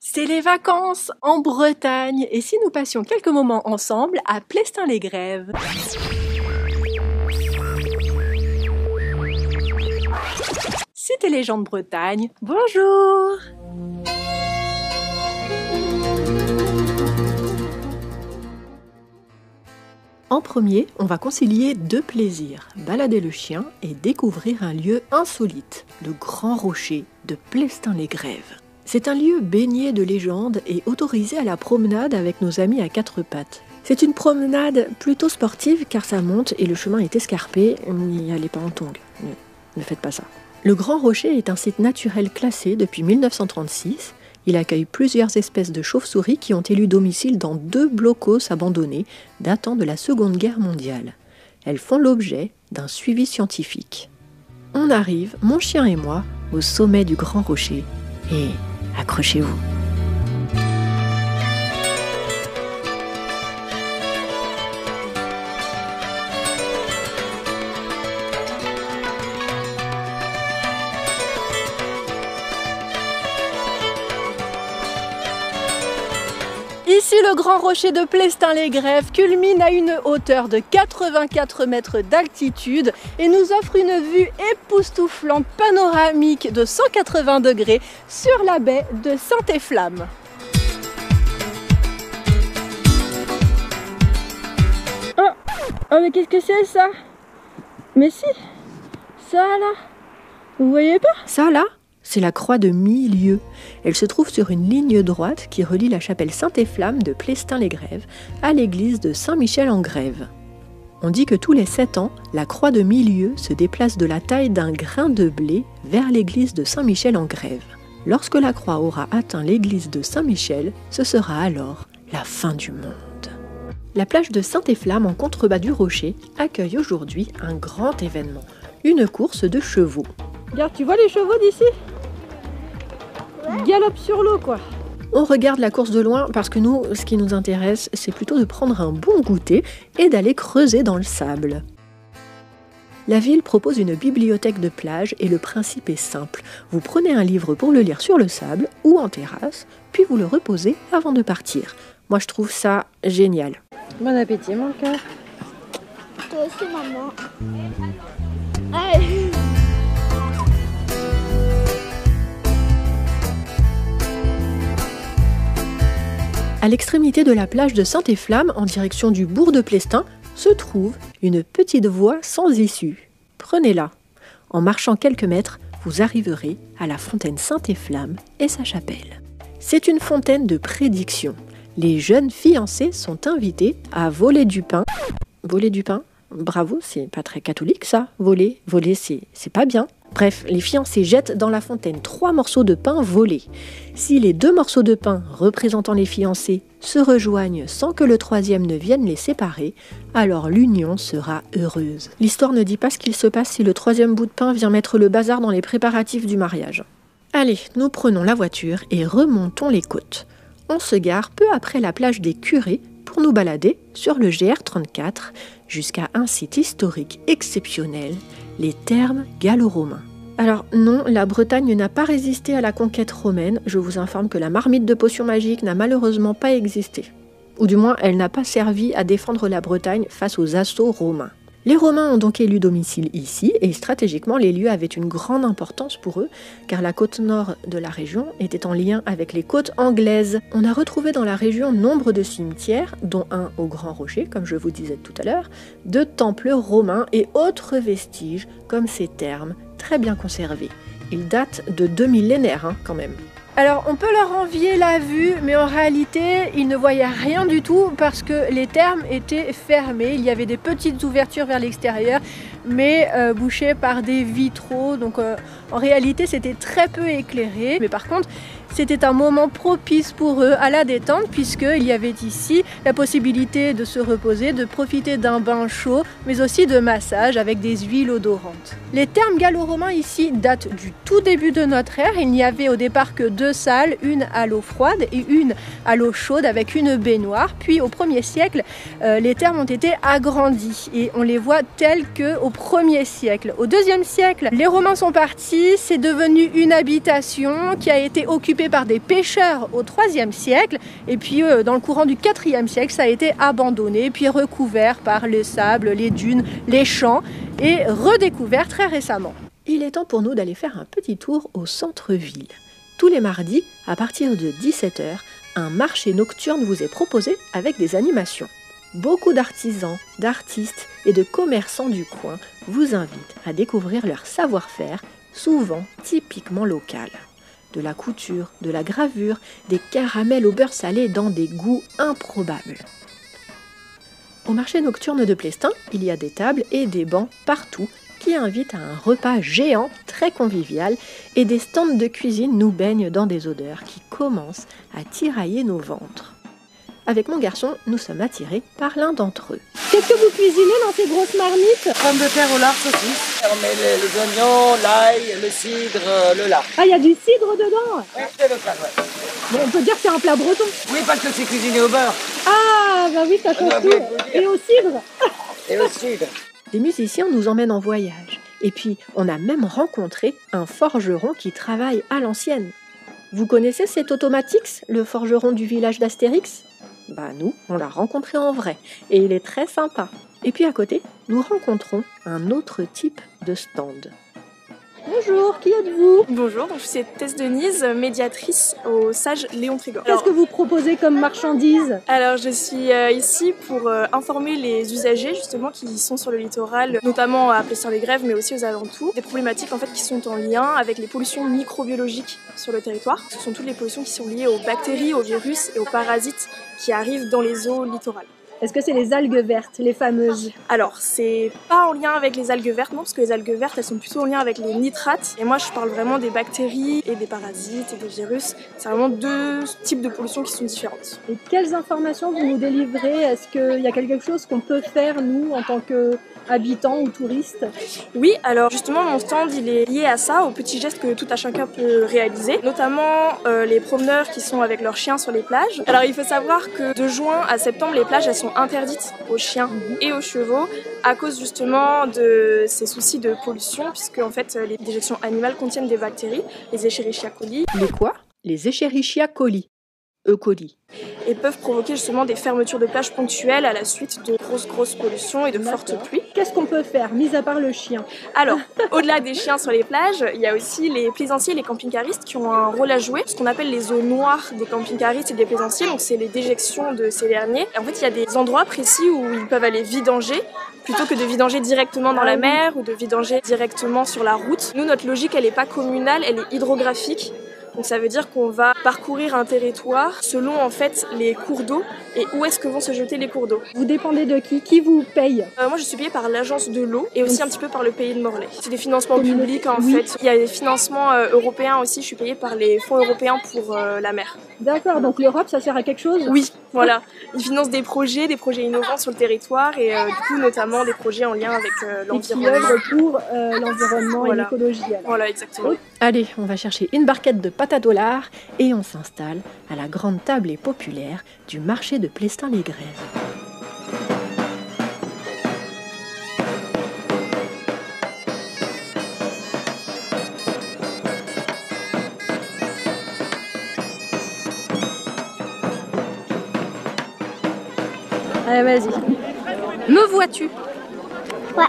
C'est les vacances en Bretagne et si nous passions quelques moments ensemble à Plestin-les-Grèves. C'était Légende Bretagne, bonjour! En premier, on va concilier deux plaisirs, balader le chien et découvrir un lieu insolite, le Grand Rocher de Plestin-les-Grèves. C'est un lieu baigné de légendes et autorisé à la promenade avec nos amis à quatre pattes. C'est une promenade plutôt sportive car ça monte et le chemin est escarpé, n'y allez pas en tongs, ne faites pas ça. Le Grand Rocher est un site naturel classé depuis 1936. Il accueille plusieurs espèces de chauves-souris qui ont élu domicile dans 2 blocos abandonnés datant de la Seconde Guerre mondiale. Elles font l'objet d'un suivi scientifique. On arrive, mon chien et moi, au sommet du Grand Rocher et accrochez-vous. Ici, le Grand Rocher de Plestin-les-Grèves culmine à une hauteur de 84 mètres d'altitude et nous offre une vue époustouflante panoramique de 180 degrés sur la baie de Saint-Efflam. Oh mais qu'est-ce que c'est ça? Mais si, ça là, vous voyez pas? Ça là? C'est la croix de Milieu. Elle se trouve sur une ligne droite qui relie la chapelle Saint-Efflam de Plestin-les-Grèves à l'église de Saint-Michel-en-Grève. On dit que tous les 7 ans, la croix de Milieu se déplace de la taille d'un grain de blé vers l'église de Saint-Michel-en-Grève. Lorsque la croix aura atteint l'église de Saint-Michel, ce sera alors la fin du monde. La plage de Saint-Efflam en contrebas du rocher accueille aujourd'hui un grand événement, une course de chevaux. Regarde, tu vois les chevaux d'ici ? Galope sur l'eau quoi. On regarde la course de loin parce que nous, ce qui nous intéresse, c'est plutôt de prendre un bon goûter et d'aller creuser dans le sable. La ville propose une bibliothèque de plage et le principe est simple. Vous prenez un livre pour le lire sur le sable ou en terrasse, puis vous le reposez avant de partir. Moi je trouve ça génial. Bon appétit mon cœur. Toi aussi maman. Allez. À l'extrémité de la plage de Saint-Efflam, en direction du bourg de Plestin, se trouve une petite voie sans issue. Prenez-la. En marchant quelques mètres, vous arriverez à la fontaine Saint-Efflam et sa chapelle. C'est une fontaine de prédiction. Les jeunes fiancés sont invités à voler du pain. Voler du pain? Bravo, c'est pas très catholique ça. Voler, c'est pas bien. Bref, les fiancés jettent dans la fontaine 3 morceaux de pain volés. Si les 2 morceaux de pain représentant les fiancés se rejoignent sans que le 3e ne vienne les séparer, alors l'union sera heureuse. L'histoire ne dit pas ce qu'il se passe si le 3e bout de pain vient mettre le bazar dans les préparatifs du mariage. Allez, nous prenons la voiture et remontons les côtes. On se gare peu après la plage des Curés pour nous balader sur le GR34 jusqu'à un site historique exceptionnel, les thermes gallo-romains. Alors non, la Bretagne n'a pas résisté à la conquête romaine. Je vous informe que la marmite de potions magiques n'a malheureusement pas existé. Ou du moins, elle n'a pas servi à défendre la Bretagne face aux assauts romains. Les Romains ont donc élu domicile ici et stratégiquement les lieux avaient une grande importance pour eux car la côte nord de la région était en lien avec les côtes anglaises. On a retrouvé dans la région nombre de cimetières, dont un au Grand Rocher, comme je vous disais tout à l'heure, de temples romains et autres vestiges comme ces thermes très bien conservés. Ils datent de 2 millénaires quand même. Alors on peut leur envier la vue, mais en réalité ils ne voyaient rien du tout parce que les thermes étaient fermés. Il y avait des petites ouvertures vers l'extérieur, mais bouchées par des vitraux. Donc en réalité c'était très peu éclairé. Mais par contre c'était un moment propice pour eux à la détente puisqu'il y avait ici la possibilité de se reposer, de profiter d'un bain chaud, mais aussi de massage avec des huiles odorantes. Les thermes gallo-romains ici datent du tout début de notre ère. Il n'y avait au départ que 2 salles, une à l'eau froide et une à l'eau chaude avec une baignoire. Puis au 1er siècle, les thermes ont été agrandis et on les voit tels qu'au 1er siècle. Au 2e siècle, les Romains sont partis, c'est devenu une habitation qui a été occupée occupé par des pêcheurs au IIIe siècle. Et puis dans le courant du IVe siècle, ça a été abandonné, puis recouvert par le sable, les dunes, les champs et redécouvert très récemment. Il est temps pour nous d'aller faire un petit tour au centre-ville. Tous les mardis, à partir de 17 h, un marché nocturne vous est proposé avec des animations. Beaucoup d'artisans, d'artistes et de commerçants du coin vous invitent à découvrir leur savoir-faire, souvent typiquement local. De la couture, de la gravure, des caramels au beurre salé dans des goûts improbables. Au marché nocturne de Plestin, il y a des tables et des bancs partout qui invitent à un repas géant très convivial et des stands de cuisine nous baignent dans des odeurs qui commencent à tirailler nos ventres. Avec mon garçon, nous sommes attirés par l'un d'entre eux. Qu'est-ce que vous cuisinez dans ces grosses marmites? Pommes de terre au lard, saucisse. On met les oignons, l'ail, le cidre, le lard. Ah, il y a du cidre dedans? Oui, c'est local, ouais. Bon, on peut dire que c'est un plat breton. Oui, parce que c'est cuisiné au beurre. Ah, bah oui, ça change tout. Et au cidre? Et au cidre. Les musiciens nous emmènent en voyage. Et puis, on a même rencontré un forgeron qui travaille à l'ancienne. Vous connaissez cet Automatix, le forgeron du village d'Astérix? Bah nous, on l'a rencontré en vrai, et il est très sympa. Et puis à côté, nous rencontrons un autre type de stand. Bonjour, qui êtes-vous? Bonjour, je suis Tess Denise, médiatrice au Sage Léon Trégor. Qu'est-ce que vous proposez comme marchandises? Alors je suis ici pour informer les usagers justement qui sont sur le littoral, notamment à Plestin-les-Grèves mais aussi aux alentours, des problématiques en fait qui sont en lien avec les pollutions microbiologiques sur le territoire. Ce sont toutes les pollutions qui sont liées aux bactéries, aux virus et aux parasites qui arrivent dans les eaux littorales. Est-ce que c'est les algues vertes, les fameuses? Alors, c'est pas en lien avec les algues vertes, non, parce que les algues vertes, elles sont plutôt en lien avec les nitrates. Et moi, je parle vraiment des bactéries et des parasites et des virus. C'est vraiment deux types de pollutions qui sont différentes. Et quelles informations vous nous délivrez? Est-ce qu'il y a quelque chose qu'on peut faire, nous, en tant qu'habitants ou touristes? Oui, alors justement, mon stand, il est lié à ça, aux petits gestes que tout à chacun peut réaliser, notamment les promeneurs qui sont avec leurs chiens sur les plages. Alors, il faut savoir que de juin à septembre, les plages, elles sont interdites aux chiens et aux chevaux à cause justement de ces soucis de pollution, puisque en fait, les déjections animales contiennent des bactéries, les Escherichia coli. Les quoi? Les Escherichia coli. E. coli. Et peuvent provoquer justement des fermetures de plages ponctuelles à la suite de grosses pollutions et de fortes pluies. Qu'est-ce qu'on peut faire, mis à part le chien? Alors, au-delà des chiens sur les plages, il y a aussi les plaisanciers et les camping-caristes qui ont un rôle à jouer, ce qu'on appelle les eaux noires des camping-caristes et des plaisanciers, donc c'est les déjections de ces derniers. Et en fait, il y a des endroits précis où ils peuvent aller vidanger, plutôt que de vidanger directement dans la mer ou de vidanger directement sur la route. Nous, notre logique, elle n'est pas communale, elle est hydrographique. Donc ça veut dire qu'on va parcourir un territoire selon en fait les cours d'eau et où est-ce que vont se jeter les cours d'eau. Vous dépendez de qui? Qui vous paye? Moi je suis payée par l'agence de l'eau et aussi un petit peu par le pays de Morlaix. C'est des financements publics en fait. Il y a des financements européens aussi, je suis payée par les fonds européens pour la mer. D'accord, donc l'Europe ça sert à quelque chose? Oui, voilà. Ils financent des projets innovants sur le territoire et du coup notamment des projets en lien avec l'environnement. Et qui œuvrent pour l'environnement et l'écologie. Voilà, exactement. Allez, on va chercher une barquette de patates au lard et on s'installe à la grande table et populaire du marché de Plestin-les-Grèves. Allez, vas-y. Me vois-tu? Ouais.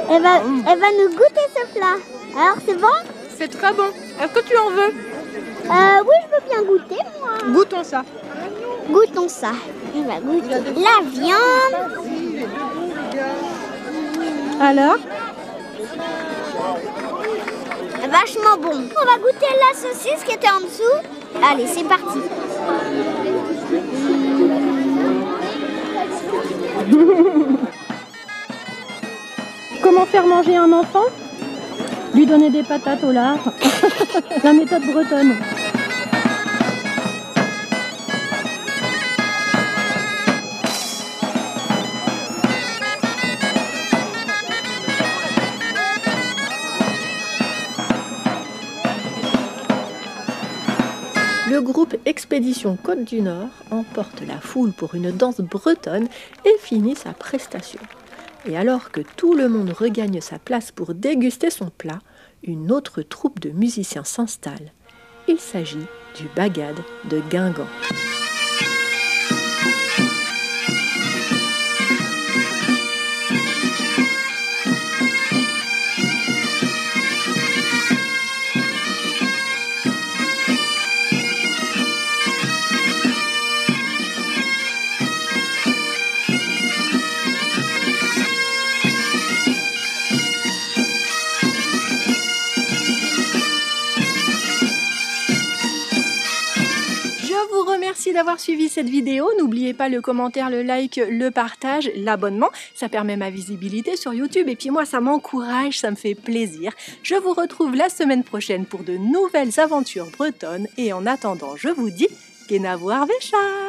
Elle va nous goûter ce plat. Alors c'est bon? C'est très bon. Est-ce que tu en veux? Oui, je veux bien goûter moi. Goûtons ça. Goûtons ça. On va goûter la viande. Alors? Vachement bon. On va goûter la saucisse qui était en dessous. Allez, c'est parti. Comment faire manger un enfant? Lui donner des patates au lard. La méthode bretonne. Le groupe Expédition Côte du Nord emporte la foule pour une danse bretonne et finit sa prestation. Et alors que tout le monde regagne sa place pour déguster son plat, une autre troupe de musiciens s'installe. Il s'agit du Bagad de Guingamp. Merci d'avoir suivi cette vidéo. N'oubliez pas le commentaire, le like, le partage, l'abonnement. Ça permet ma visibilité sur YouTube et puis moi ça m'encourage, ça me fait plaisir. Je vous retrouve la semaine prochaine pour de nouvelles aventures bretonnes et en attendant je vous dis Genavoar Véchar.